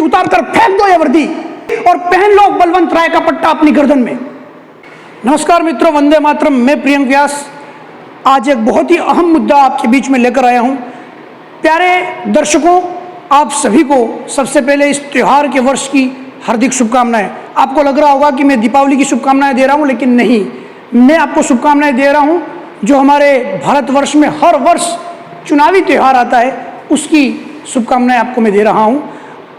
उतार कर फेंक दो ये वर्दी और पहन लो बलवंत राय का पट्टा अपनी गर्दन में। नमस्कार मित्रों, वंदे मातरम। मैं प्रियंक व्यास आज एक बहुत ही अहम मुद्दा आपके बीच में लेकर आया हूं। प्यारे दर्शकों, आप सभी को सबसे पहले इस त्योहार के वर्ष की हार्दिक शुभकामनाएं। आपको लग रहा होगा कि मैं दीपावली की शुभकामनाएं दे रहा हूं, लेकिन नहीं, मैं आपको शुभकामनाएं दे रहा हूं जो हमारे भारतवर्ष में हर वर्ष चुनावी त्यौहार आता है उसकी शुभकामनाएं आपको मैं दे रहा हूं।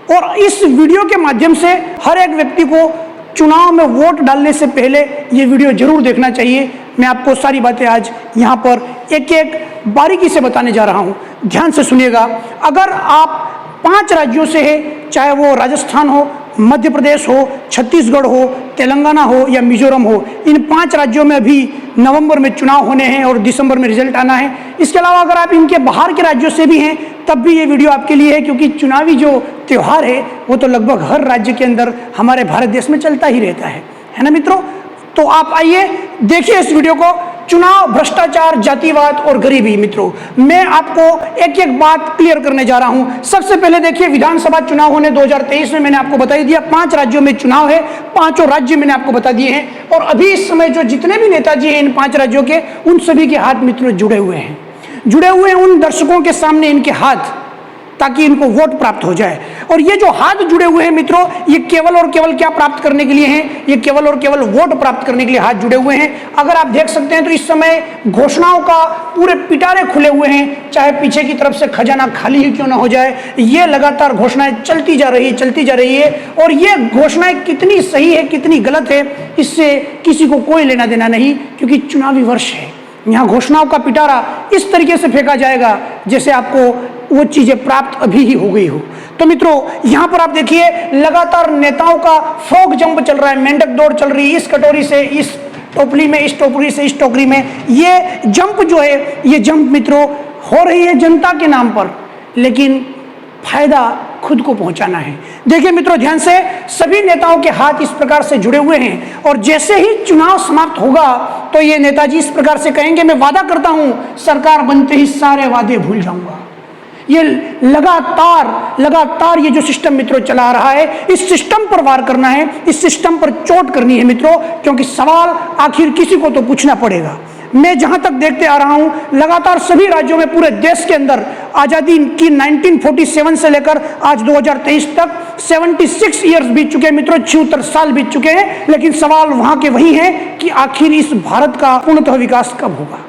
और इस वीडियो के माध्यम से हर एक व्यक्ति को चुनाव में वोट डालने से पहले ये वीडियो जरूर देखना चाहिए। मैं आपको सारी बातें आज यहाँ पर एक एक बारीकी से बताने जा रहा हूँ, ध्यान से सुनिएगा। अगर आप 5 राज्यों से हैं, चाहे वो राजस्थान हो, मध्य प्रदेश हो, छत्तीसगढ़ हो, तेलंगाना हो या मिजोरम हो, इन 5 राज्यों में अभी नवंबर में चुनाव होने हैं और दिसंबर में रिजल्ट आना है। इसके अलावा अगर आप इनके बाहर के राज्यों से भी हैं तब भी ये वीडियो आपके लिए है, क्योंकि चुनावी जो त्यौहार है वो तो लगभग हर राज्य के अंदर हमारे भारत देश में चलता ही रहता है ना मित्रों। तो आप आइए देखिए इस वीडियो को। चुनाव, भ्रष्टाचार, जातिवाद और गरीबी। मित्रों, मैं आपको एक एक बात क्लियर करने जा रहा हूं। सबसे पहले देखिए, विधानसभा चुनाव होने 2023 में मैंने आपको बता ही दिया। 5 राज्यों में चुनाव है, 5 राज्य मैंने आपको बता दिए हैं। और अभी इस समय जो जितने भी नेताजी हैं इन 5 राज्यों के, उन सभी के हाथ मित्रों जुड़े हुए हैं उन दर्शकों के सामने इनके हाथ, ताकि इनको वोट प्राप्त हो जाए। और ये जो हाथ जुड़े हुए हैं मित्रों, ये केवल और केवल क्या प्राप्त करने के लिए हैं? ये केवल और केवल वोट प्राप्त करने के लिए हाथ जुड़े हुए हैं। अगर आप देख सकते हैं तो इस समय घोषणाओं का पूरे पिटारे खुले हुए हैं, चाहे पीछे की तरफ से खजाना खाली ही क्यों ना हो जाए, ये लगातार घोषणाएं चलती जा रही है। और ये घोषणाएं कितनी सही है कितनी गलत है, इससे किसी को कोई लेना देना नहीं, क्योंकि चुनावी वर्ष है। यहाँ घोषणाओं का पिटारा इस तरीके से फेंका जाएगा जैसे आपको वो चीजें प्राप्त अभी ही हो गई हो। तो मित्रों, यहाँ पर आप देखिए लगातार नेताओं का फ्रॉग जंप चल रहा है, मेंढक दौड़ चल रही है, इस कटोरी से इस टोपली में, इस टोकरी से इस टोकरी में। ये जंप जो है, ये जंप मित्रों हो रही है जनता के नाम पर, लेकिन फायदा खुद को पहुंचाना है। देखिए मित्रों, ध्यान से, सभी नेताओं के हाथ इस प्रकार से जुड़े हुए हैं। और जैसे ही चुनाव समाप्त होगा तो ये नेताजी इस प्रकार से कहेंगे, मैं वादा करता हूं सरकार बनते ही सारे वादे भूल जाऊंगा। ये लगातार ये जो सिस्टम मित्रों चला आ रहा है, इस सिस्टम पर वार करना है, इस सिस्टम पर चोट करनी है मित्रों, क्योंकि सवाल आखिर किसी को तो पूछना पड़ेगा। मैं जहां तक देखते आ रहा हूं, लगातार सभी राज्यों में, पूरे देश के अंदर आजादी की 1947 से लेकर आज 2023 तक 76 ईयर्स बीत चुके हैं मित्रों, 76 साल बीत चुके हैं। लेकिन सवाल वहां के वही है कि आखिर इस भारत का पूर्णतः विकास कब होगा।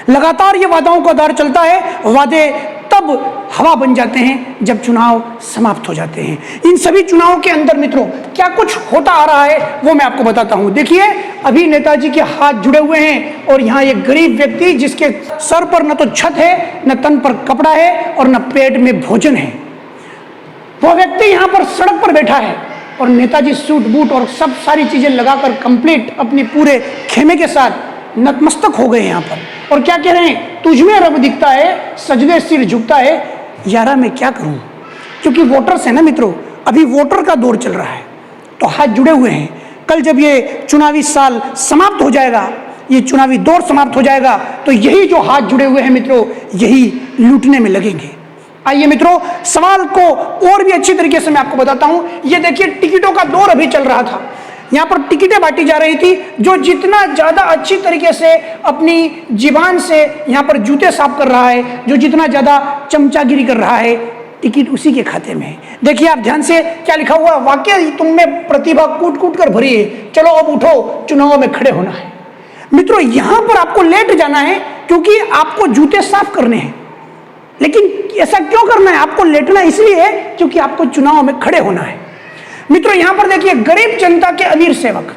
लगातार ये वादाओं का दौर चलता है, वादे तब हवा बन जाते हैं जब चुनाव समाप्त हो जाते हैं। इन सभी चुनावों के अंदर मित्रों क्या कुछ होता आ रहा है वो मैं आपको बताता हूं। देखिए, अभी नेताजी के हाथ जुड़े हुए हैं और यहाँ एक गरीब व्यक्ति जिसके सर पर न तो छत है, न तन पर कपड़ा है और न पेट में भोजन है, वो व्यक्ति यहाँ पर सड़क पर बैठा है और नेताजी सूट बूट और सब सारी चीजें लगाकर कंप्लीट अपने पूरे खेमे के साथ नतमस्तक हो गए यहाँ पर। और क्या कह रहे हैं? तुझमें रब दिखता है, सजदे सिर झुकता है, यारा मैं क्या करूं। क्योंकि वोटर्स है ना मित्रों, अभी वोटर का दौर चल रहा है, तो हाथ जुड़े हुए हैं। कल जब ये चुनावी साल समाप्त हो जाएगा, ये चुनावी दौर समाप्त हो जाएगा, तो यही जो हाथ जुड़े हुए हैं मित्रों, यही लूटने में लगेंगे। आइए मित्रों, सवाल को और भी अच्छी तरीके से मैं आपको बताता हूं। ये देखिए, टिकटों का दौर अभी चल रहा था, यहाँ पर टिकटें बांटी जा रही थी। जो जितना ज्यादा अच्छी तरीके से अपनी जीवान से यहाँ पर जूते साफ कर रहा है, जो जितना ज्यादा चमचागिरी कर रहा है, टिकट उसी के खाते में है। देखिए आप ध्यान से, क्या लिखा हुआ, वाकई तुम में प्रतिभा कूट कूट कर भरी है, चलो अब उठो, चुनाव में खड़े होना है। मित्रों, यहां पर आपको लेट जाना है क्योंकि आपको जूते साफ करने हैं। लेकिन ऐसा क्यों करना है? आपको लेटना इसलिए है क्योंकि आपको चुनाव में खड़े होना है। मित्रों, यहां पर देखिए, गरीब जनता के अमीर सेवक,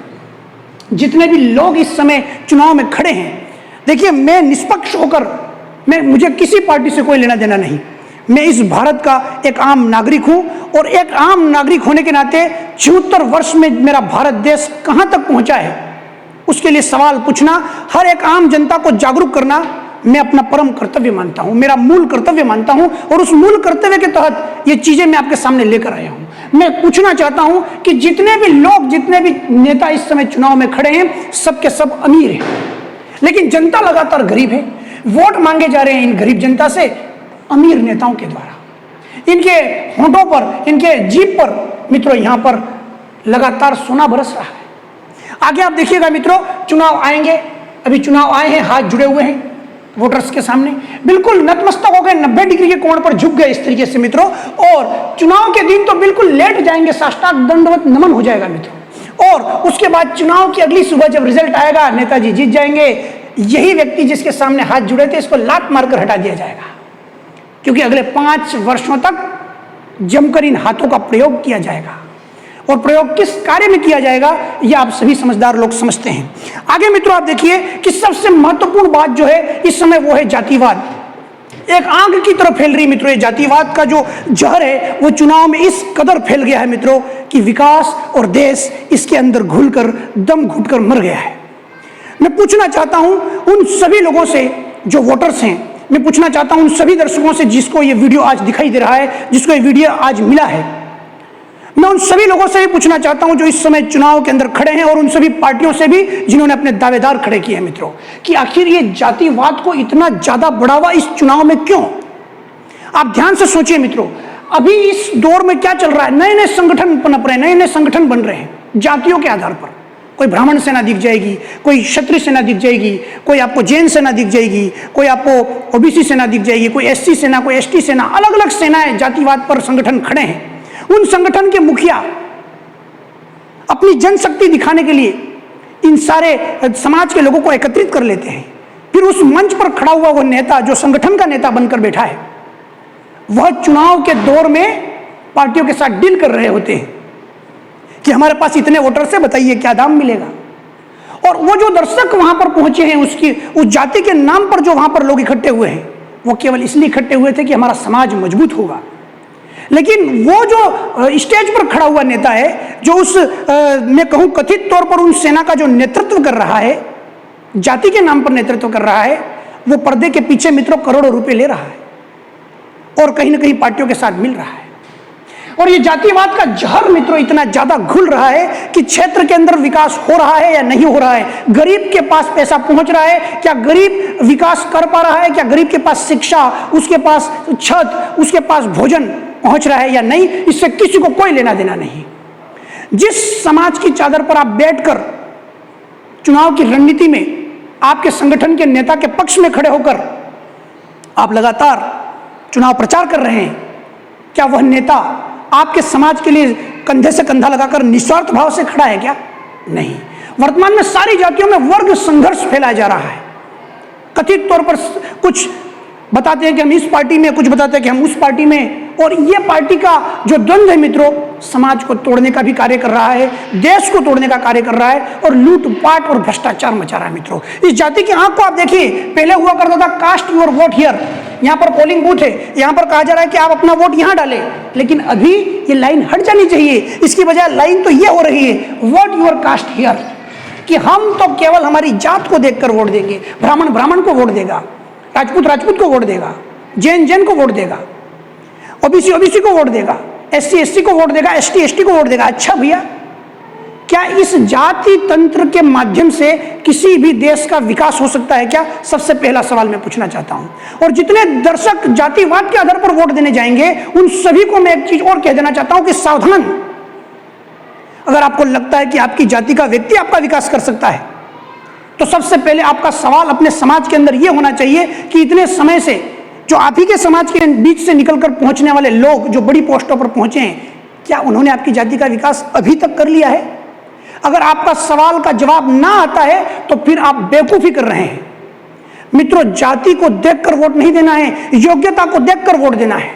जितने भी लोग इस समय चुनाव में खड़े हैं, देखिए मैं निष्पक्ष होकर, मुझे किसी पार्टी से कोई लेना देना नहीं, मैं इस भारत का एक आम नागरिक हूं। और एक आम नागरिक होने के नाते 76 वर्ष में मेरा भारत देश कहां तक पहुंचा है, उसके लिए सवाल पूछना, हर एक आम जनता को जागरूक करना मैं अपना परम कर्तव्य मानता हूं, मेरा मूल कर्तव्य मानता हूं। और उस मूल कर्तव्य के तहत ये चीजें मैं आपके सामने लेकर आया हूं। मैं पूछना चाहता हूं कि जितने भी लोग, जितने भी नेता इस समय चुनाव में खड़े हैं, सबके सब अमीर हैं, लेकिन जनता लगातार गरीब है। वोट मांगे जा रहे हैं इन गरीब जनता से अमीर नेताओं के द्वारा। इनके होंठों पर, इनके जीभ पर मित्रों यहां पर लगातार सोना बरस रहा है। आगे आप देखिएगा मित्रों, चुनाव आएंगे, अभी चुनाव आए हैं, हाथ जुड़े हुए हैं वोटर्स के सामने, बिल्कुल नतमस्तक हो गए, 90 डिग्री के कोण पर झुक गए इस तरीके से मित्रों, और चुनाव के दिन तो बिल्कुल लेट जाएंगे, साष्टांग दंडवत नमन हो जाएगा मित्रों। और उसके बाद चुनाव की अगली सुबह जब रिजल्ट आएगा, नेताजी जीत जाएंगे, यही व्यक्ति जिसके सामने हाथ जुड़े थे इसको लात मारकर हटा दिया जाएगा, क्योंकि अगले 5 वर्षों तक जमकर इन हाथों का प्रयोग किया जाएगा। और प्रयोग किस कार्य में किया जाएगा यह आप सभी समझदार लोग समझते हैं। आगे मित्रों आप देखिए कि सबसे महत्वपूर्ण बात जो है इस समय वो है जातिवाद। एक आग की तरह फैल रही मित्रों, ये जातिवाद का जो जहर है वो चुनाव में इस कदर फैल गया है मित्रों कि विकास और देश इसके अंदर घुलकर दम घुटकर मर गया है। मैं पूछना चाहता हूं उन सभी लोगों से जो वोटर्स हैं, मैं पूछना चाहता हूं उन सभी दर्शकों से जिसको ये वीडियो आज दिखाई दे रहा है, जिसको ये वीडियो आज मिला है, मैं उन सभी लोगों से भी पूछना चाहता हूं जो इस समय चुनाव के अंदर खड़े हैं, और उन सभी पार्टियों से भी जिन्होंने अपने दावेदार खड़े किए हैं मित्रों, कि आखिर ये जातिवाद को इतना ज्यादा बढ़ावा इस चुनाव में क्यों? आप ध्यान से सोचिए मित्रों, अभी इस दौर में क्या चल रहा है, नए नए संगठन पनप रहे हैं, नए नए संगठन बन रहे हैं जातियों के आधार पर। कोई ब्राह्मण सेना दिख जाएगी, कोई क्षत्रिय सेना दिख जाएगी, कोई आपको जैन सेना दिख जाएगी, कोई आपको ओबीसी सेना दिख जाएगी, कोई एससी सेना, कोई एसटी सेना, अलग अलग सेनाएं जातिवाद पर संगठन खड़े हैं। उन संगठन के मुखिया अपनी जनशक्ति दिखाने के लिए इन सारे समाज के लोगों को एकत्रित कर लेते हैं, फिर उस मंच पर खड़ा हुआ वो नेता जो संगठन का नेता बनकर बैठा है, वह चुनाव के दौर में पार्टियों के साथ डील कर रहे होते हैं कि हमारे पास इतने वोटर से बताइए क्या दाम मिलेगा। और वो जो दर्शक वहां पर पहुंचे हैं, उसकी उस जाति के नाम पर जो वहां पर लोग इकट्ठे हुए हैं, वो केवल इसलिए इकट्ठे हुए थे कि हमारा समाज मजबूत होगा। लेकिन वो जो स्टेज पर खड़ा हुआ नेता है, जो उस मैं कहूं कथित तौर पर उन सेना का जो नेतृत्व कर रहा है, जाति के नाम पर नेतृत्व कर रहा है, वो पर्दे के पीछे मित्रों करोड़ों रुपए ले रहा है और कहीं ना कहीं पार्टियों के साथ मिल रहा है। और ये जातिवाद का जहर मित्रों इतना ज्यादा घुल रहा है कि क्षेत्र के अंदर विकास हो रहा है या नहीं हो रहा है, गरीब के पास पैसा पहुंच रहा है, क्या गरीब विकास कर पा रहा है, क्या गरीब के पास शिक्षा, उसके पास छत, उसके पास भोजन पहुंच रहा है या नहीं, इससे किसी को कोई लेना देना नहीं। जिस समाज की चादर पर आप बैठकर चुनाव की रणनीति में आपके संगठन के नेता के पक्ष में खड़े होकर आप लगातार चुनाव प्रचार कर रहे हैं, क्या वह नेता आपके समाज के लिए कंधे से कंधा लगाकर निस्वार्थ भाव से खड़ा है क्या? नहीं। वर्तमान में सारी जातियों में वर्ग संघर्ष फैलाया जा रहा है। कथित तौर पर कुछ बताते हैं कि हम इस पार्टी में, कुछ बताते हैं कि हम उस पार्टी में, और ये पार्टी का जो द्वंद्व है मित्रों समाज को तोड़ने का भी कार्य कर रहा है, देश को तोड़ने का कार्य कर रहा है, और लूटपाट और भ्रष्टाचार मचा रहा है मित्रों। इस जाति की आंख को आप देखिए, पहले हुआ करता था कास्ट योर वोट हियर, यहाँ पर पोलिंग बूथ है, यहाँ पर कहा जा रहा है कि आप अपना वोट यहाँ डालें, लेकिन अभी ये लाइन हट जानी चाहिए, इसकी बजाय लाइन तो ये हो रही है वोट योर कास्ट हियर, कि हम तो केवल हमारी जात को देखकर वोट देंगे, ब्राह्मण ब्राह्मण को वोट देगा, राजपूत राजपूत को वोट देगा, जैन जैन को वोट देगा, ओबीसी ओबीसी को वोट देगा, एससी एसटी को वोट देगा, एसटी एसटी को वोट देगा। अच्छा भैया, क्या इस जाति तंत्र के माध्यम से किसी भी देश का विकास हो सकता है क्या? सबसे पहला सवाल मैं पूछना चाहता हूं। और जितने दर्शक जातिवाद के आधार पर वोट देने जाएंगे उन सभी को मैं एक चीज और कह देना चाहता हूं कि सावधान, अगर आपको लगता है कि आपकी जाति का व्यक्ति आपका विकास कर सकता है, तो सबसे पहले आपका सवाल अपने समाज के अंदर यह होना चाहिए कि इतने समय से जो आप ही के समाज के बीच से निकलकर पहुंचने वाले लोग जो बड़ी पोस्टों पर पहुंचे हैं, क्या उन्होंने आपकी जाति का विकास अभी तक कर लिया है? अगर आपका सवाल का जवाब ना आता है तो फिर आप बेवकूफी कर रहे हैं मित्रों। जाति को देखकर वोट नहीं देना है, योग्यता को देखकर वोट देना है।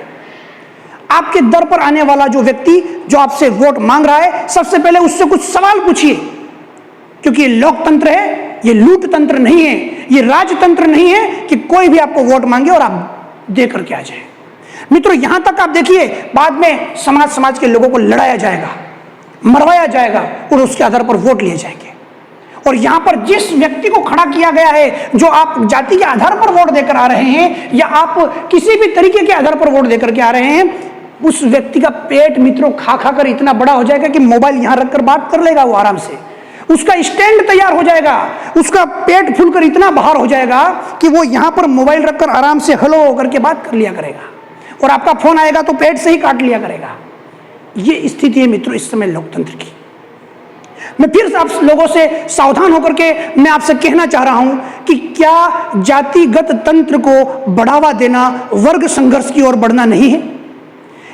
आपके दर पर आने वाला जो व्यक्ति जो आपसे वोट मांग रहा है, सबसे पहले उससे कुछ सवाल पूछिए, क्योंकि ये लोकतंत्र है, ये लूट तंत्र नहीं है, ये राजतंत्र नहीं है कि कोई भी आपको वोट मांगे और आप दे करके आ जाए। मित्रों यहां तक आप देखिए, बाद में समाज के लोगों को लड़ाया जाएगा, मरवाया जाएगा और उसके आधार पर वोट लिए जाएंगे। और यहां पर जिस व्यक्ति को खड़ा किया गया है, जो आप जाति के आधार पर वोट देकर आ रहे हैं या आप किसी भी तरीके के आधार पर वोट देकर के आ रहे हैं, उस व्यक्ति का पेट मित्रों खा खा कर इतना बड़ा हो जाएगा कि मोबाइल यहां रखकर बात कर लेगा वो आराम से। उसका स्टैंड तैयार हो जाएगा, उसका पेट फूलकर इतना बाहर हो जाएगा कि वो यहां पर मोबाइल रखकर आराम से हेलो करके बात कर लिया करेगा। और आपका फोन आएगा तो पेट से ही काट लिया करेगा। ये स्थिति है मित्रों इस समय लोकतंत्र की। मैं फिर आप लोगों से सावधान होकर के मैं आपसे कहना चाह रहा हूं कि क्या जातिगत तंत्र को बढ़ावा देना वर्ग संघर्ष की ओर बढ़ना नहीं है?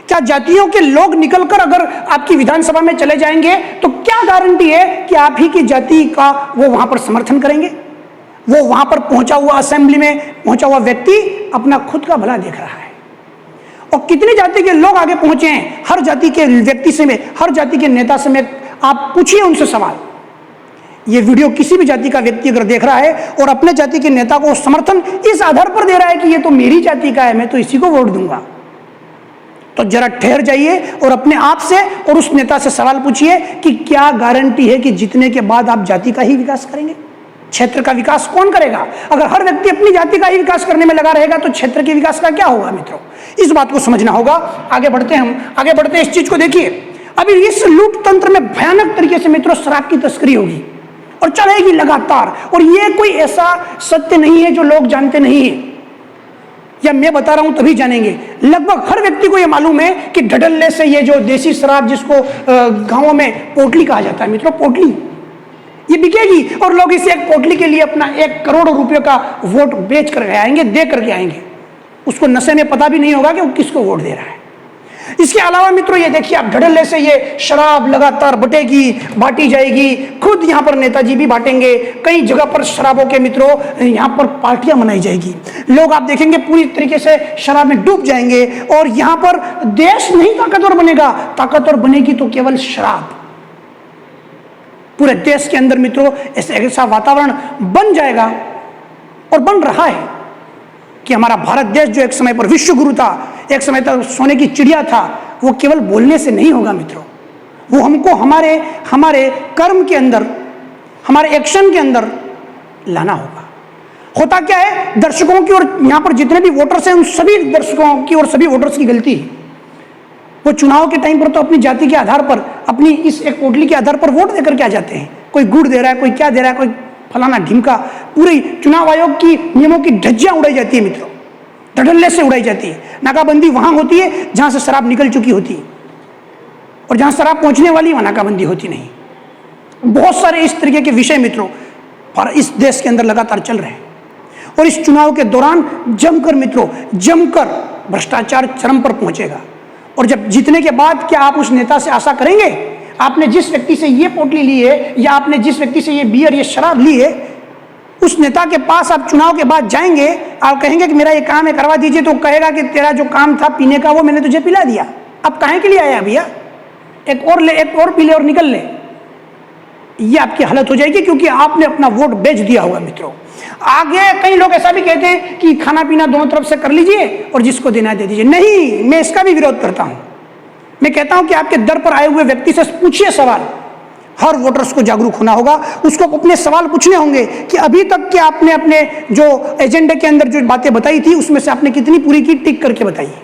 क्या जातियों के लोग निकलकर अगर आपकी विधानसभा में चले जाएंगे तो क्या गारंटी है कि आप ही की जाति का वो वहां पर समर्थन करेंगे? वो वहां पर पहुंचा हुआ असेंबली में पहुंचा हुआ व्यक्ति अपना खुद का भला देख रहा है। और कितनी जाति के लोग आगे पहुंचे हैं, हर जाति के व्यक्ति से में, हर जाति के नेता से में आप पूछिए उनसे सवाल। ये वीडियो किसी भी जाति का व्यक्ति अगर देख रहा है और अपने जाति के नेता को समर्थन इस आधार पर दे रहा है कि ये तो मेरी जाति का है, मैं तो इसी को वोट दूंगा, तो जरा ठहर जाइए और अपने आप से और उस नेता से सवाल पूछिए कि क्या गारंटी है कि जीतने के बाद आप जाति का ही विकास करेंगे? क्षेत्र का विकास कौन करेगा? अगर हर व्यक्ति अपनी जाति का ही विकास करने में लगा रहेगा तो क्षेत्र के विकास का क्या होगा? मित्रों, इस बात को समझना होगा। आगे बढ़ते हैं इस चीज को देखिए। अभी इस लूट तंत्र में भयानक तरीके से मित्रों शराब की तस्करी होगी और चलेगी लगातार। और ये कोई ऐसा सत्य नहीं है जो लोग जानते नहीं है, या मैं बता रहा हूं तभी जानेंगे। लगभग हर व्यक्ति को यह मालूम है कि ढडल्ले से ये जो देसी शराब जिसको गांवों में पोटली कहा जाता है मित्रों, पोटली ये बिकेगी और लोग इस एक पोटली के लिए अपना 1 करोड़ रुपए का वोट बेच कर आएंगे, दे करके आएंगे। उसको नशे में पता भी नहीं होगा कि वो किसको वोट दे रहा है। इसके अलावा मित्रों ये देखिए आप ढडल्ले से ये शराब लगातार बटेगी, बांटी जाएगी। खुद यहाँ पर नेताजी भी बांटेंगे। कई जगह पर शराबों के मित्रों यहाँ पर पार्टियां मनाई जाएगी। लोग आप देखेंगे पूरी तरीके से शराब में डूब जाएंगे और यहाँ पर देश नहीं ताकतवर बनेगा, ताकतवर बनेगी तो केवल शराब। पूरे देश के अंदर मित्रों ऐसा वातावरण बन जाएगा और बन रहा है कि हमारा भारत देश जो एक समय पर विश्व गुरु था, एक समय तक सोने की चिड़िया था, वो केवल बोलने से नहीं होगा मित्रों। वो हमको हमारे कर्म के अंदर, हमारे एक्शन के अंदर लाना होगा। होता क्या है, दर्शकों की और यहाँ पर जितने भी वोटर्स हैं उन सभी दर्शकों की और सभी वोटर्स की गलती है। वो चुनाव के टाइम पर तो अपनी जाति के आधार पर, अपनी इस एक पोटली के आधार पर वोट देकर के आ जाते हैं। कोई गुड़ दे रहा है, कोई क्या दे रहा है, कोई फलाना ढिमका। पूरी चुनाव आयोग की नियमों की धज्जियां उड़ाई जाती है मित्रों, ढडल्ले से उड़ाई जाती है। नाकाबंदी वहां होती है जहां से शराब निकल चुकी होती है और जहां शराब पहुंचने वाली वहां नाकाबंदी होती नहीं। बहुत सारे इस तरीके के विषय मित्रों और इस देश के अंदर लगातार चल रहे हैं। और इस चुनाव के दौरान जमकर भ्रष्टाचार चरम पर पहुंचेगा। और जब जीतने के बाद क्या आप उस नेता से आशा करेंगे, आपने जिस व्यक्ति से ये पोटली ली है या आपने जिस व्यक्ति से ये बियर, ये शराब ली है, उस नेता के पास आप चुनाव के बाद जाएंगे, आप कहेंगे कि मेरा ये काम है करवा दीजिए, तो कहेगा कि तेरा जो काम था पीने का वो मैंने तुझे पिला दिया, अब काहे के लिए आया भैया, एक और ले, एक और पी ले और निकल ले। ये आपकी हालत हो जाएगी क्योंकि आपने अपना वोट बेच दिया होगा मित्रों। आगे कई लोग ऐसा भी कहते हैं कि खाना पीना दोनों तरफ से कर लीजिए और जिसको देना दे दीजिए। नहीं, मैं इसका भी विरोध करता हूं। मैं कहता हूं कि आपके दर पर आए हुए व्यक्ति से पूछिए सवाल। हर वोटर्स को जागरूक होना होगा, उसको अपने सवाल पूछने होंगे कि अभी तक के आपने अपने जो एजेंडे के अंदर जो बातें बताई थी उसमें से आपने कितनी पूरी की, टिक करके बताइए।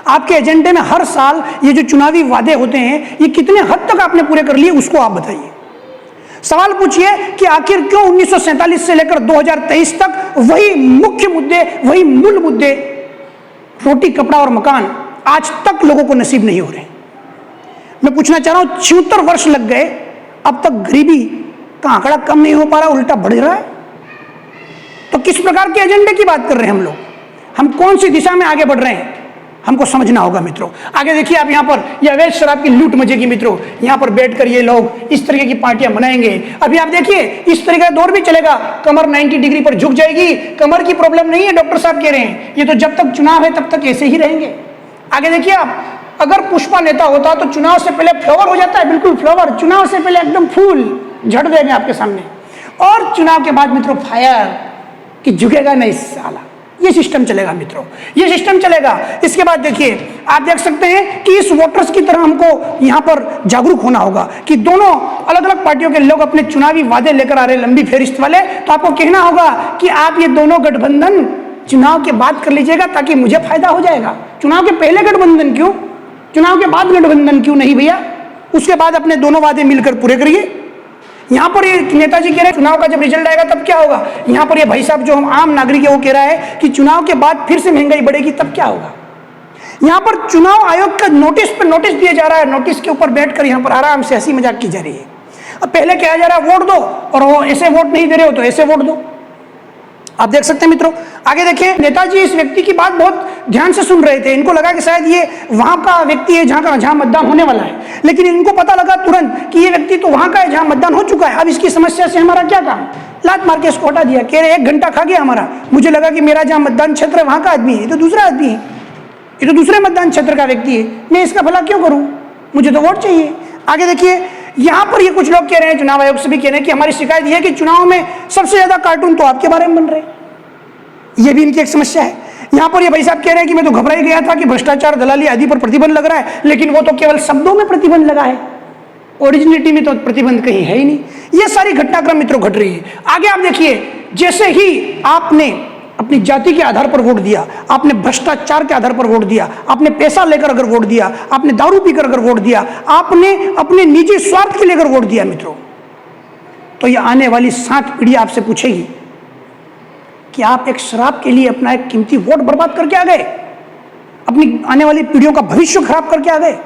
आपके एजेंडे में हर साल ये जो चुनावी वादे होते हैं ये कितने हद तक आपने पूरे कर लिए, उसको आप बताइए। सवाल पूछिए कि आखिर क्यों 1947 से लेकर 2023 तक वही मुख्य मुद्दे, वही मूल मुद्दे, रोटी, कपड़ा और मकान आज तक लोगों को नसीब नहीं हो रहे। मैं पूछना चाह रहा हूं, 76 वर्ष लग गए, अब तक गरीबी का आंकड़ा कम नहीं हो पा रहा, उल्टा बढ़ रहा है। तो किस प्रकार के एजेंडे की बात कर रहे हैं हम लोग? हम कौन सी दिशा में आगे बढ़ रहे हैं, हमको समझना होगा मित्रों। आगे देखिए आप यहाँ पर यह अवैध शराब की लूट मचेगी मित्रों। यहाँ पर बैठकर ये लोग इस तरीके की पार्टियां मनाएंगे। अभी आप देखिए इस तरीके का दौर भी चलेगा, कमर 90 डिग्री पर झुक जाएगी। कमर की प्रॉब्लम नहीं है, डॉक्टर साहब कह रहे हैं, ये तो जब तक चुनाव है तब तक ऐसे ही रहेंगे। आगे देखिए आप, अगर पुष्पा नेता होता तो चुनाव से पहले फ्लावर हो जाता है, बिल्कुल फ्लावर, चुनाव से पहले एकदम फूल झड़ देंगे आपके सामने, और चुनाव के बाद मित्रों फायर कि झुकेगा नहीं साला। ये सिस्टम चलेगा मित्रों, ये सिस्टम चलेगा। इसके बाद देखिए आप देख सकते हैं कि इस वोटर्स की तरह हमको यहाँ पर जागरूक होना होगा कि दोनों अलग अलग पार्टियों के लोग अपने चुनावी वादे लेकर आ रहे लंबी फेरिस्त वाले, तो आपको कहना होगा कि आप ये दोनों गठबंधन चुनाव के बाद कर लीजिएगा ताकि मुझे फायदा हो जाएगा। चुनाव के पहले गठबंधन क्यों, चुनाव के बाद गठबंधन क्यों नहीं भैया? उसके बाद अपने दोनों वादे मिलकर पूरे करिए। यहाँ पर ये नेताजी कह रहे हैं चुनाव का जब रिजल्ट आएगा तब क्या होगा। यहाँ पर ये भाई साहब जो हम आम नागरिक है वो कह रहा है कि चुनाव के बाद फिर से महंगाई बढ़ेगी तब क्या होगा। यहां पर चुनाव आयोग का नोटिस पर नोटिस दिया जा रहा है, नोटिस के ऊपर बैठकर यहां पर आराम से हंसी मजाक की जा रही है। अब पहले कहा जा रहा है वोट दो, और वो ऐसे वोट नहीं दे रहे हो तो ऐसे वोट दो। आप देख सकते हैं मित्रों, आगे देखिए, नेताजी इस व्यक्ति की बात बहुत ध्यान से सुन रहे थे। इनको लगा कि शायद ये वहां का व्यक्ति है जहां मतदान होने वाला है, लेकिन इनको पता लगा तुरंत कि ये व्यक्ति तो वहां का है जहां मतदान हो चुका है। अब इसकी समस्या से हमारा क्या काम, लात मार के इसको हटा दिया। कह रहे 1 घंटा खा गया हमारा, मुझे लगा कि मेरा जहां मतदान क्षेत्र है वहां का आदमी है, ये तो दूसरा आदमी है, ये तो दूसरे मतदान क्षेत्र का व्यक्ति है, मैं इसका भला क्यों करूं, मुझे तो वोट चाहिए। आगे देखिए, यहां पर ये कुछ लोग कह रहे हैं, चुनाव आयोग से भी कह रहे हैं कि हमारी शिकायत यह है कि चुनाव में सबसे ज्यादा कार्टून तो आपके बारे में बन रहे हैं, यह भी इनकी एक समस्या है। यहां पर ये भाई साहब कह रहे हैं कि मैं तो घबरा ही गया था कि भ्रष्टाचार, दलाली आदि पर प्रतिबंध लग रहा है, लेकिन वो तो केवल शब्दों में प्रतिबंध लगा है, ओरिजिनलिटी में तो प्रतिबंध कहीं है ही नहीं। ये सारी घटनाक्रम मित्रों घट रही है। आगे आप देखिए, जैसे ही आपने अपनी जाति के आधार पर वोट दिया, आपने भ्रष्टाचार के आधार पर वोट दिया, आपने पैसा लेकर अगर वोट दिया, आपने दारू पीकर अगर वोट दिया, आपने अपने निजी स्वार्थ के लिए अगर वोट दिया मित्रों, तो ये आने वाली 7 पीढ़ी आपसे पूछेगी कि आप एक शराब के लिए अपना एक कीमती वोट बर्बाद करके आ गए, अपनी आने वाली पीढ़ियों का भविष्य खराब करके आ गए।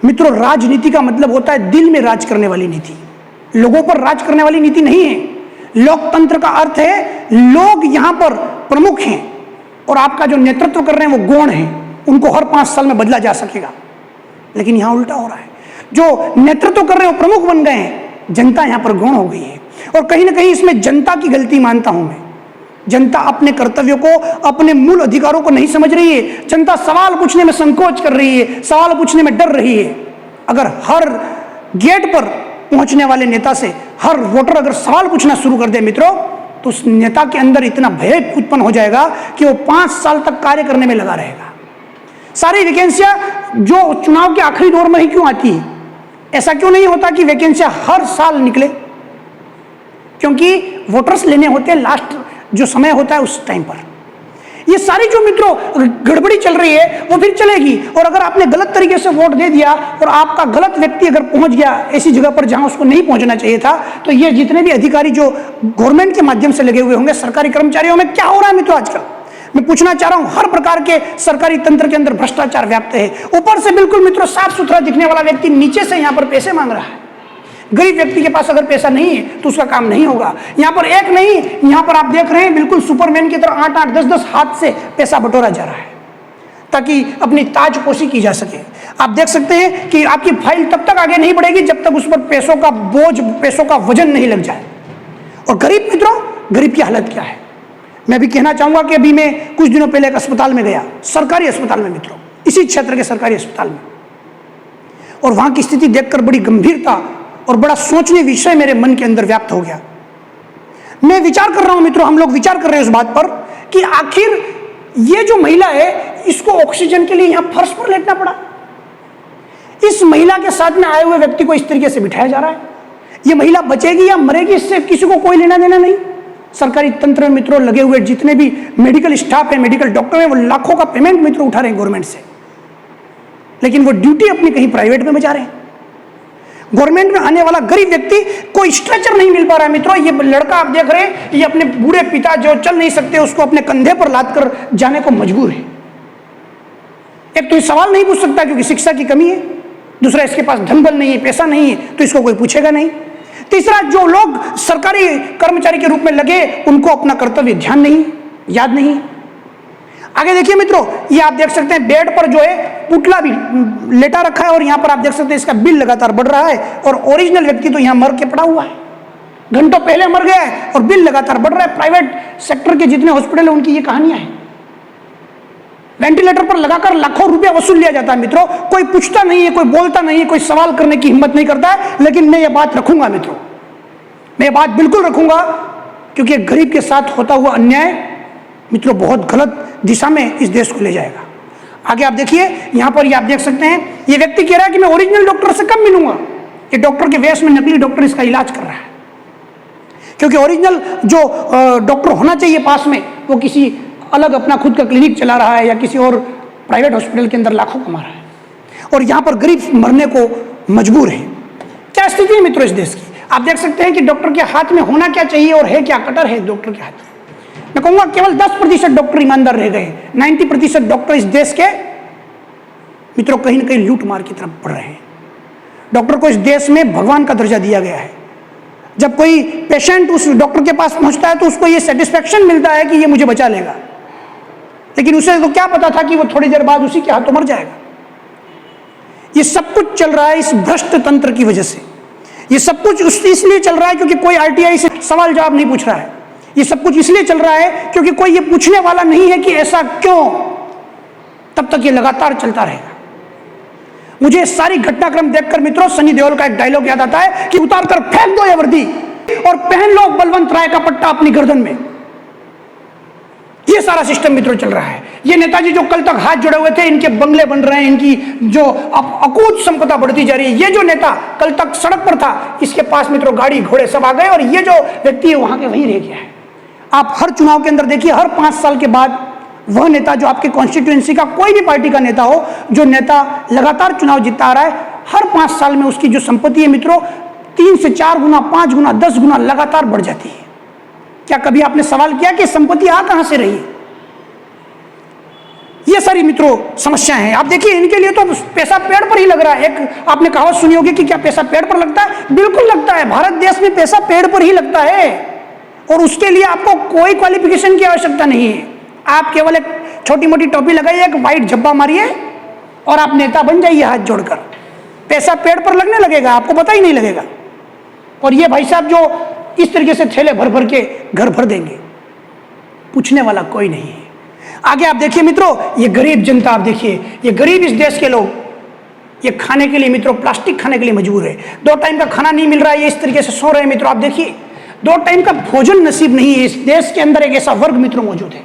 मित्रों, राजनीति का मतलब होता है दिल में राज करने वाली नीति, लोगों पर राज करने वाली नीति नहीं है। लोकतंत्र का अर्थ है लोग यहां पर प्रमुख हैं और आपका जो नेतृत्व कर रहे हैं वो गौण हैं, उनको हर 5 साल में बदला जा सकेगा। लेकिन यहां उल्टा हो रहा है, जो नेतृत्व कर रहे हैं वो प्रमुख बन गए हैं, जनता यहां पर गौण हो गई है। और कहीं ना कहीं इसमें जनता की गलती मानता हूं मैं। जनता अपने कर्तव्यों को, अपने मूल अधिकारों को नहीं समझ रही है। जनता सवाल पूछने में संकोच कर रही है, सवाल पूछने में डर रही है। अगर हर गेट पर पहुंचने वाले नेता से हर वोटर अगर सवाल पूछना शुरू कर दे मित्रों, तो उस नेता के अंदर इतना भय उत्पन्न हो जाएगा कि वो 5 साल तक कार्य करने में लगा रहेगा। सारी वैकेंसियां जो चुनाव के आखिरी दौर में ही क्यों आती है? ऐसा क्यों नहीं होता कि वैकेंसियां हर साल निकले? क्योंकि वोटर्स लेने होते हैं लास्ट जो समय होता है उस टाइम पर। ये सारी जो मित्रों गड़बड़ी चल रही है वो फिर चलेगी। और अगर आपने गलत तरीके से वोट दे दिया और आपका गलत व्यक्ति अगर पहुंच गया ऐसी जगह पर जहां उसको नहीं पहुंचना चाहिए था, तो ये जितने भी अधिकारी जो गवर्नमेंट के माध्यम से लगे हुए होंगे, सरकारी कर्मचारियों में क्या हो रहा है मित्रों आजकल? मैं पूछना चाह रहा हूं, हर प्रकार के सरकारी तंत्र के अंदर भ्रष्टाचार व्याप्त है। ऊपर से बिल्कुल मित्रों साफ सुथरा दिखने वाला व्यक्ति नीचे से यहां पर पैसे मांग रहा है। गरीब व्यक्ति के पास अगर पैसा नहीं है तो उसका काम नहीं होगा। यहां पर एक नहीं, यहां पर आप देख रहे हैं बिल्कुल सुपरमैन की तरह 8-8, 10-10 हाथ से पैसा बटोरा जा रहा है ताकि अपनी ताजपोशी की जा सके। आप देख सकते हैं कि आपकी फाइल तब तक आगे नहीं बढ़ेगी जब तक उस पर पैसों का बोझ, पैसों का वजन नहीं लग जाए। और गरीब मित्रों, गरीब की हालत क्या है? मैं भी कहना चाहूंगा कि अभी मैं कुछ दिनों पहले एक अस्पताल में गया, सरकारी अस्पताल में मित्रों, इसी क्षेत्र के सरकारी अस्पताल में, और वहां की स्थिति देखकर बड़ी गंभीरता और बड़ा सोचने विषय मेरे मन के अंदर व्याप्त हो गया। मैं विचार कर रहा हूं मित्रों, हम लोग विचार कर रहे हैं इस बात पर कि आखिर ये जो महिला है इसको ऑक्सीजन के लिए यहां फर्श पर लेटना पड़ा। इस महिला के साथ में आए हुए व्यक्ति को इस तरीके से बिठाया जा रहा है। ये महिला बचेगी या मरेगी इससे किसी को कोई लेना देना नहीं। सरकारी तंत्र में मित्रों लगे हुए जितने भी मेडिकल स्टाफ है, मेडिकल डॉक्टर है, वो लाखों का पेमेंट मित्रों उठा रहे हैं गवर्नमेंट से, लेकिन वो ड्यूटी अपनी कहीं प्राइवेट में बजा रहे हैं। गवर्नमेंट में आने वाला गरीब व्यक्ति कोई स्ट्रेचर नहीं मिल पा रहा है मित्रों। ये लड़का आप देख रहे हैं, ये अपने बूढ़े पिता जो चल नहीं सकते उसको अपने कंधे पर लाद कर जाने को मजबूर है। एक तो ये सवाल नहीं पूछ सकता क्योंकि शिक्षा की कमी है, दूसरा इसके पास धन बल नहीं है, पैसा नहीं है, तो इसको कोई पूछेगा नहीं। तीसरा, जो लोग सरकारी कर्मचारी के रूप में लगे उनको अपना कर्तव्य ध्यान नहीं, याद नहीं। आगे देखिए मित्रों, ये आप देख सकते हैं बेड पर जो है पुतला भी लेटा रखा है और यहाँ पर आप देख सकते हैं इसका बिल लगातार बढ़ रहा है और ओरिजिनल व्यक्ति तो यहाँ मर के पड़ा हुआ है, घंटों पहले मर गया है और बिल लगातार बढ़ रहा है। प्राइवेट सेक्टर के जितने हॉस्पिटल है उनकी ये कहानियां हैं। वेंटिलेटर पर लगाकर लाखों रुपया वसूल लिया जाता है मित्रों, कोई पूछता नहीं है, कोई बोलता नहीं है, कोई सवाल करने की हिम्मत नहीं करता है। लेकिन मैं ये बात रखूंगा मित्रों, मैं ये बात बिल्कुल रखूंगा, क्योंकि गरीब के साथ होता हुआ अन्याय मित्रों बहुत गलत दिशा में इस देश को ले जाएगा। आगे आप देखिए, यहां पर ये आप देख सकते हैं, ये व्यक्ति कह रहा है कि मैं ओरिजिनल डॉक्टर से कब मिलूंगा। ये डॉक्टर के वेश में नकली डॉक्टर इसका इलाज कर रहा है, क्योंकि ओरिजिनल जो डॉक्टर होना चाहिए पास में, वो किसी अलग अपना खुद का क्लिनिक चला रहा है या किसी और प्राइवेट हॉस्पिटल के अंदर लाखों कमा रहा है, और यहां पर गरीब मरने को मजबूर है। क्या स्थिति है मित्रों इस देश की? आप देख सकते हैं कि डॉक्टर के हाथ में होना क्या चाहिए और है क्या, कटर है डॉक्टर के हाथ में। मैं कहूंगा केवल 10% डॉक्टर ईमानदार रह गए, 90% डॉक्टर इस देश के मित्रों कहीं ना कहीं लूट मार की तरफ बढ़ रहे हैं। डॉक्टर को इस देश में भगवान का दर्जा दिया गया है। जब कोई पेशेंट उस डॉक्टर के पास पहुंचता है तो उसको ये सेटिस्फेक्शन मिलता है कि ये मुझे बचा लेगा, लेकिन उसे तो क्या पता था कि वो थोड़ी देर बाद उसी के हाथों मर जाएगा। ये सब कुछ चल रहा है इस भ्रष्ट तंत्र की वजह से। ये सब कुछ इसलिए चल रहा है क्योंकि कोई आरटीआई से सवाल जवाब नहीं पूछ रहा है। ये सब कुछ इसलिए चल रहा है क्योंकि कोई ये पूछने वाला नहीं है कि ऐसा क्यों। तब तक ये लगातार चलता रहेगा। मुझे सारी घटनाक्रम देखकर मित्रों सनी देओल का एक डायलॉग याद आता है कि उतार कर फेंक दो ये वर्दी और पहन लो बलवंत राय का पट्टा अपनी गर्दन में। ये सारा सिस्टम मित्रों चल रहा है। ये नेताजी जो कल तक हाथ जोड़े हुए थे, इनके बंगले बन रहे हैं, इनकी जो अकूत संपदा बढ़ती जा रही है। ये जो नेता कल तक सड़क पर था, इसके पास मित्रों गाड़ी घोड़े सब आ गए और ये जो व्यक्ति है वहां के वहीं रह गया है। आप हर चुनाव के अंदर देखिए, हर 5 साल के बाद वह नेता जो आपके कॉन्स्टिट्यूएंसी का कोई भी पार्टी का नेता हो, जो नेता लगातार चुनाव जीतता आ रहा है, हर 5 साल में उसकी जो संपत्ति है मित्रों 3 से 4 गुना, 5 गुना, 10 गुना लगातार बढ़ जाती है। क्या कभी आपने सवाल किया कि संपत्ति आ कहां से रही? ये सारी मित्रों समस्याएं हैं। आप देखिए, इनके लिए तो पैसा पेड़ पर ही लग रहा है। एक आपने कहावत सुनी होगी कि क्या पैसा पेड़ पर लगता है? बिल्कुल लगता है। भारत देश में पैसा पेड़ पर ही लगता है और उसके लिए आपको कोई क्वालिफिकेशन की आवश्यकता नहीं है। आप केवल एक छोटी मोटी टोपी लगाइए, एक व्हाइट झब्बा मारिए और आप नेता बन जाइए हाथ जोड़कर। पैसा पेड़ पर लगने लगेगा, आपको पता ही नहीं लगेगा। और ये भाई साहब जो इस तरीके से थैले भर भर के घर भर देंगे, पूछने वाला कोई नहीं है। आगे आप देखिए मित्रों, ये गरीब जनता, आप देखिए ये गरीब इस देश के लोग, ये खाने के लिए मित्रों प्लास्टिक खाने के लिए मजबूर है। 2 टाइम का खाना नहीं मिल रहा है, ये इस तरीके से सो रहे हैं मित्रों। आप देखिए 2 टाइम का भोजन नसीब नहीं है। इस देश के अंदर एक ऐसा वर्ग मित्रों मौजूद है।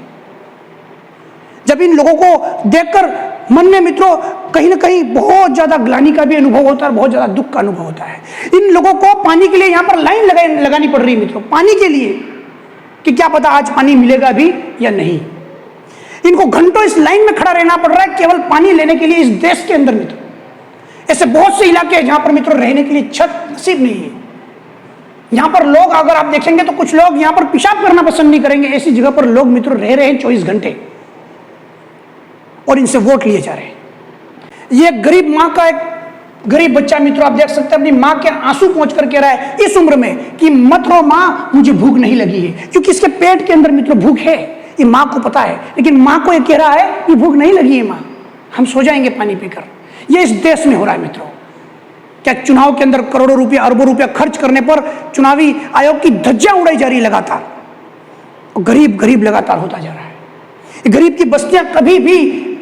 जब इन लोगों को देखकर मन में मित्रों कहीं ना कहीं बहुत ज्यादा ग्लानि का भी अनुभव होता है, बहुत ज्यादा दुख का अनुभव होता है। इन लोगों को पानी के लिए यहाँ पर लाइन लगानी पड़ रही है मित्रों, पानी के लिए, कि क्या पता आज पानी मिलेगा भी या नहीं। इनको घंटों इस लाइन में खड़ा रहना पड़ रहा है केवल पानी लेने के लिए इस देश के अंदर मित्रों। ऐसे बहुत से इलाके हैं जहां पर मित्रों रहने के लिए छत नसीब नहीं है। यहां पर लोग, अगर आप देखेंगे तो कुछ लोग यहां पर पेशाब करना पसंद नहीं करेंगे। ऐसी जगह पर लोग मित्रों रह रहे हैं 24 घंटे और इनसे वोट लिए जा रहे हैं। ये गरीब मां का एक गरीब बच्चा मित्रों आप देख सकते हैं अपनी मां के आंसू पहुंच कर कह रहा है इस उम्र में कि मत रो मां, मुझे भूख नहीं लगी है। क्योंकि इसके पेट के अंदर मित्रों भूख है, ये मां को पता है, लेकिन मां को ये कह रहा है कि भूख नहीं लगी है मां, हम सो जाएंगे पानी पीकर। ये इस देश में हो रहा है मित्रों। क्या चुनाव के अंदर करोड़ों रुपया, अरबों रुपया खर्च करने पर चुनावी आयोग की धज्जियां उड़ाई जा रही लगातार, और गरीब गरीब लगातार होता जा रहा है। गरीब की बस्तियां कभी भी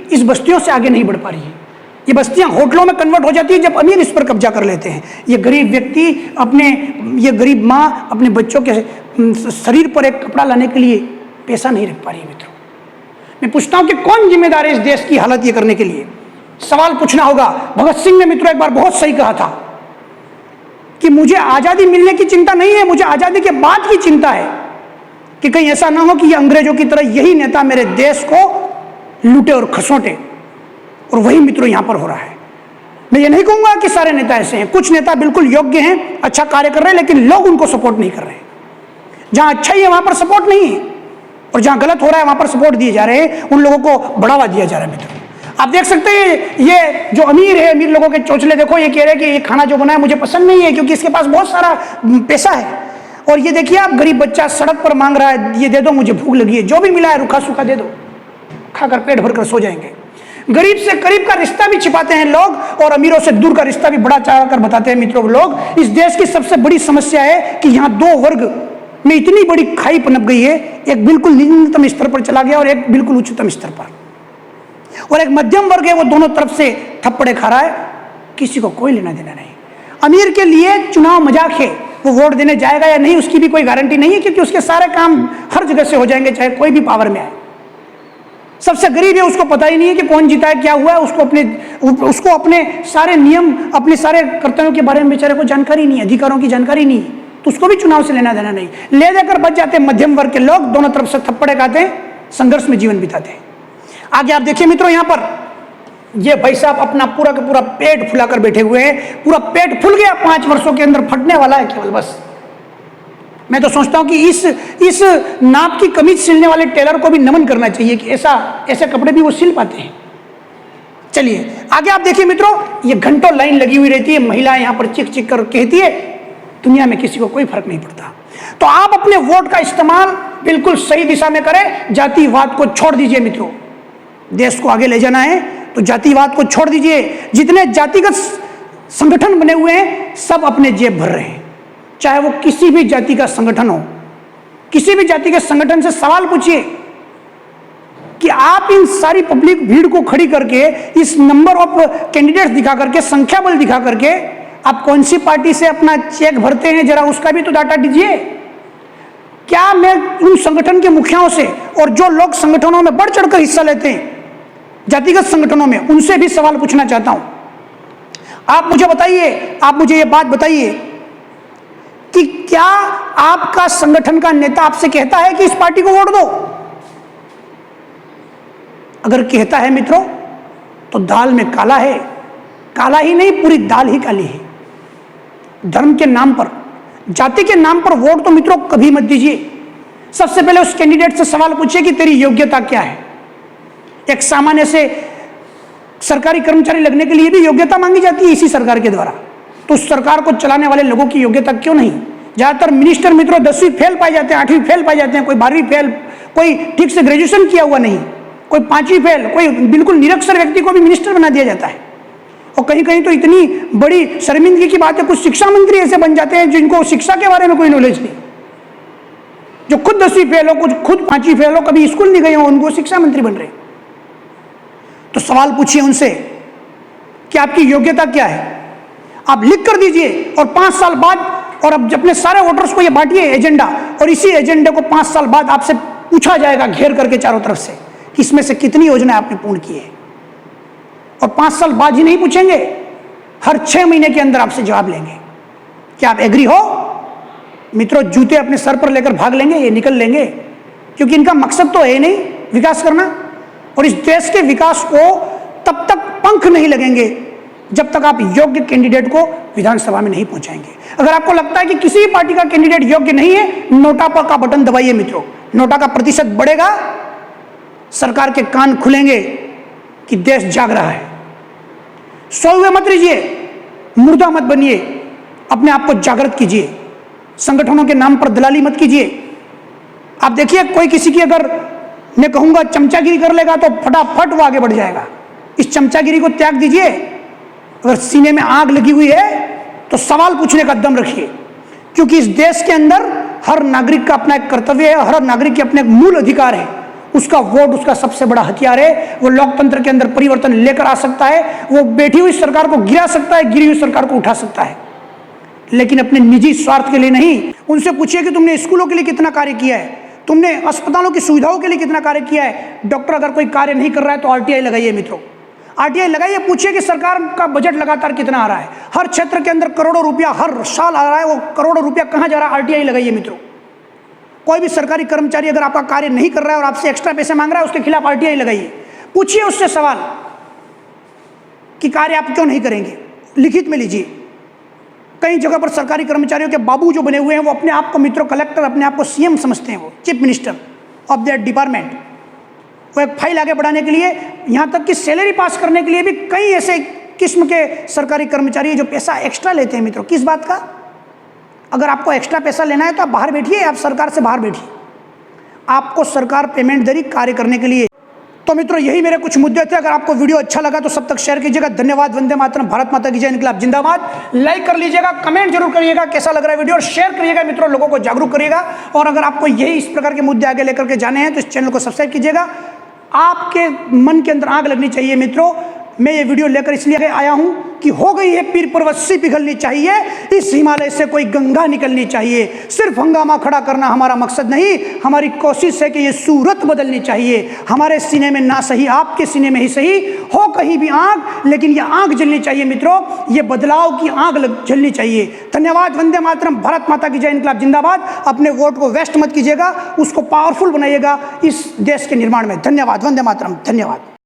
इस बस्तियों से आगे नहीं बढ़ पा रही है। ये बस्तियां होटलों में कन्वर्ट हो जाती है जब अमीर इस पर कब्जा कर लेते हैं। ये गरीब व्यक्ति ये गरीब मां अपने बच्चों के शरीर पर एक कपड़ा लाने के लिए पैसा नहीं रख पा रही है मित्रों। मैं पूछता हूं कि कौन जिम्मेदार है इस देश की हालत ये करने के लिए? सवाल पूछना होगा। भगत सिंह ने मित्रों एक बार बहुत सही कहा था कि मुझे आजादी मिलने की चिंता नहीं है, मुझे आजादी के बाद की चिंता है कि कहीं ऐसा ना हो कि ये अंग्रेजों की तरह यही नेता मेरे देश को लूटे और खसोटे। और वही मित्रों यहां पर हो रहा है। मैं ये नहीं कहूंगा कि सारे नेता ऐसे हैं, कुछ नेता बिल्कुल योग्य हैं, अच्छा कार्य कर रहे हैं, लेकिन लोग उनको सपोर्ट नहीं कर रहे हैं। जहां अच्छा ही है वहां पर सपोर्ट नहीं है, और जहां गलत हो रहा है वहां पर सपोर्ट दिए जा रहे हैं, उन लोगों को बढ़ावा दिया जा रहा है मित्रों। आप देख सकते हैं ये जो अमीर है, अमीर लोगों के चौचले देखो, ये कह रहे हैं कि ये खाना जो बना है मुझे पसंद नहीं है क्योंकि इसके पास बहुत सारा पैसा है। और ये देखिए आप गरीब बच्चा सड़क पर मांग रहा है, ये दे दो मुझे भूख लगी है, जो भी मिला है रूखा सूखा दे दो, खाकर पेट भरकर सो जाएंगे। गरीब से करीब का रिश्ता भी छिपाते हैं लोग, और अमीरों से दूर का रिश्ता भी बड़ा चाह कर बताते हैं मित्रों लोग। इस देश की सबसे बड़ी समस्या है कि यहाँ 2 वर्ग में इतनी बड़ी खाई पनप गई है, एक बिल्कुल निम्नतम स्तर पर चला गया और एक बिल्कुल उच्चतम स्तर पर, और एक मध्यम वर्ग है वो दोनों तरफ से थप्पड़े खा रहा है, किसी को कोई लेना देना नहीं। अमीर के लिए चुनाव मजाक है, वो वोट देने जाएगा या नहीं उसकी भी कोई गारंटी नहीं है, क्योंकि उसके सारे काम हर जगह से हो जाएंगे चाहे कोई भी पावर में आए। सबसे गरीब है, उसको पता ही नहीं है कि कौन जीता है, क्या हुआ है, उसको अपने सारे नियम, अपने सारे कर्तव्यों के बारे में बेचारे को जानकारी नहीं है, अधिकारों की जानकारी नहीं है, तो उसको भी चुनाव से लेना देना नहीं। ले देकर बच जाते हैं मध्यम वर्ग के लोग, दोनों तरफ से थप्पड़े खाते हैं, संघर्ष में जीवन बिताते हैं। आगे आप देखिए मित्रों, यहां पर ये भाई साहब अपना पूरा का पूरा पेट फुलाकर बैठे हुए हैं। पूरा पेट फुल गया, 5 वर्षों के अंदर फटने वाला है केवल बस। मैं तो सोचता हूं कि इस नाप की कमीज सिलने वाले टेलर को भी नमन करना चाहिए कि ऐसे कपड़े भी वो सिल पाते हैं। चलिए आगे आप देखिए मित्रों, ये घंटों लाइन लगी हुई रहती है, महिलाएं यहां पर चिक चिक कर कहती है, दुनिया में किसी को कोई फर्क नहीं पड़ता। तो आप अपने वोट का इस्तेमाल बिल्कुल सही दिशा में करें, जातिवाद को छोड़ दीजिए मित्रों। देश को आगे ले जाना है तो जातिवाद को छोड़ दीजिए। जितने जातिगत संगठन बने हुए हैं सब अपने जेब भर रहे हैं, चाहे वो किसी भी जाति का संगठन हो। किसी भी जाति के संगठन से सवाल पूछिए कि आप इन सारी पब्लिक भीड़ को खड़ी करके, इस नंबर ऑफ कैंडिडेट्स दिखा करके, संख्या बल दिखा करके आप कौन सी पार्टी से अपना चेक भरते हैं, जरा उसका भी तो डाटा दीजिए। क्या मैं उन संगठन के मुखियाओं से और जो लोग संगठनों में बढ़ चढ़कर हिस्सा लेते हैं जातिगत संगठनों में, उनसे भी सवाल पूछना चाहता हूं। आप मुझे बताइए, आप मुझे ये बात बताइए कि क्या आपका संगठन का नेता आपसे कहता है कि इस पार्टी को वोट दो? अगर कहता है मित्रों तो दाल में काला है, काला ही नहीं पूरी दाल ही काली है। धर्म के नाम पर, जाति के नाम पर वोट तो मित्रों कभी मत दीजिए। सबसे पहले उस कैंडिडेट से सवाल पूछिए कि तेरी योग्यता क्या है। एक सामान्य से सरकारी कर्मचारी लगने के लिए भी योग्यता मांगी जाती है इसी सरकार के द्वारा, तो उस सरकार को चलाने वाले लोगों की योग्यता क्यों नहीं? ज्यादातर मिनिस्टर मित्रों 10वीं फेल पाए जाते हैं, 8वीं फेल पाए जाते हैं, कोई 12वीं फेल, कोई ठीक से ग्रेजुएशन किया हुआ नहीं, कोई 5वीं फेल, कोई बिल्कुल निरक्षर व्यक्ति को भी मिनिस्टर बना दिया जाता है। और कहीं कहीं तो इतनी बड़ी शर्मिंदगी की बात है, कुछ शिक्षा मंत्री ऐसे बन जाते हैं जिनको शिक्षा के बारे में कोई नॉलेज नहीं, जो खुद 10वीं फेल हो, कुछ खुद 5वीं फेल हो, कभी स्कूल नहीं गए हो, उनको शिक्षा मंत्री बन रहे। तो सवाल पूछिए उनसे कि आपकी योग्यता क्या है, आप लिख कर दीजिए और 5 साल बाद, और अब अपने सारे वोटर्स को ये बांटिए एजेंडा, और इसी एजेंडे को 5 साल बाद आपसे पूछा जाएगा घेर करके चारों तरफ से कि इसमें से कितनी योजना आपने पूर्ण की है। और 5 साल बाद ही नहीं पूछेंगे, हर 6 महीने के अंदर आपसे जवाब लेंगे। क्या आप एग्री हो? मित्रों जूते अपने सर पर लेकर भाग लेंगे, ये निकल लेंगे, क्योंकि इनका मकसद तो है नहीं विकास करना। और इस देश के विकास को तब तक पंख नहीं लगेंगे जब तक आप योग्य कैंडिडेट को विधानसभा में नहीं पहुंचाएंगे। अगर आपको लगता है कि किसी भी पार्टी का कैंडिडेट योग्य नहीं है, नोटा पर का बटन दबाइए मित्रों, नोटा का प्रतिशत बढ़ेगा, सरकार के कान खुलेंगे कि देश जाग रहा है। सोए हुए मत रहिए, मुर्दा मत बनिए, अपने आप को जागृत कीजिए, संगठनों के नाम पर दलाली मत कीजिए। आप देखिए कोई किसी की अगर मैं कहूंगा चमचागिरी कर लेगा तो फटाफट वो आगे बढ़ जाएगा। इस चमचागिरी को त्याग दीजिए। अगर सीने में आग लगी हुई है तो सवाल पूछने का दम रखिए, क्योंकि इस देश के अंदर हर नागरिक का अपना एक कर्तव्य है, हर नागरिक के अपने मूल अधिकार है। उसका वोट उसका सबसे बड़ा हथियार है। वो लोकतंत्र के अंदर परिवर्तन लेकर आ सकता है, वो बैठी हुई सरकार को गिरा सकता है, गिरी हुई सरकार को उठा सकता है, लेकिन अपने निजी स्वार्थ के लिए नहीं। उनसे पूछिए कि तुमने स्कूलों के लिए कितना कार्य किया है, तुमने अस्पतालों की सुविधाओं के लिए कितना कार्य किया है। डॉक्टर अगर कोई कार्य नहीं कर रहा है तो आरटीआई लगाइए मित्रों, आरटीआई लगाइए, पूछिए कि सरकार का बजट लगातार कितना आ रहा है। हर क्षेत्र के अंदर करोड़ों रुपया हर साल आ रहा है, वो करोड़ों रुपया कहाँ जा रहा है, आरटीआई लगाइए मित्रों। कोई भी सरकारी कर्मचारी अगर आपका कार्य नहीं कर रहा है और आपसे एक्स्ट्रा पैसे मांग रहा है, उसके खिलाफ आरटीआई लगाइए। पूछिए उससे सवाल कि कार्य आप क्यों नहीं करेंगे, लिखित में लीजिए। कई जगह पर सरकारी कर्मचारियों के बाबू जो बने हुए हैं वो अपने आप को मित्रों कलेक्टर, अपने आप को सीएम समझते हैं, वो chief minister of that department. वो एक फाइल आगे बढ़ाने के लिए, यहाँ तक कि सैलरी पास करने के लिए भी कई ऐसे किस्म के सरकारी कर्मचारी जो पैसा एक्स्ट्रा लेते हैं मित्रों। किस बात का? अगर आपको एक्स्ट्रा पैसा लेना है तो आप बाहर बैठिए, आप सरकार से बाहर बैठिए, आपको सरकार पेमेंट देगी कार्य करने के लिए। तो मित्रों यही मेरे कुछ मुद्दे थे। अगर आपको वीडियो अच्छा लगा तो सब तक शेयर कीजिएगा। धन्यवाद। वंदे मातरम। भारत माता की जय। इनकलाब जिंदाबाद। लाइक कर लीजिएगा, कमेंट जरूर करिएगा कैसा लग रहा है वीडियो, और शेयर करिएगा मित्रों, लोगों को जागरूक करिएगा। और अगर आपको यही इस प्रकार के मुद्दे आगे लेकर के जाने हैं तो इस चैनल को सब्सक्राइब कीजिएगा। आपके मन के अंदर आग लगनी चाहिए मित्रों। मैं ये वीडियो लेकर इसलिए आया हूं कि हो गई है पीर पर्वत पिघलनी चाहिए, इस हिमालय से कोई गंगा निकलनी चाहिए। सिर्फ हंगामा खड़ा करना हमारा मकसद नहीं, हमारी कोशिश है कि ये सूरत बदलनी चाहिए। हमारे सीने में ना सही, आपके सीने में ही सही हो कहीं भी आग, लेकिन ये आग जलनी चाहिए मित्रों, ये बदलाव की आग जलनी चाहिए। धन्यवाद। वंदे मातरम। भारत माता की जय। इनकलाब जिंदाबाद। अपने वोट को वेस्ट मत कीजिएगा, उसको पावरफुल बनाइएगा इस देश के निर्माण में। धन्यवाद। वंदे मातरम। धन्यवाद।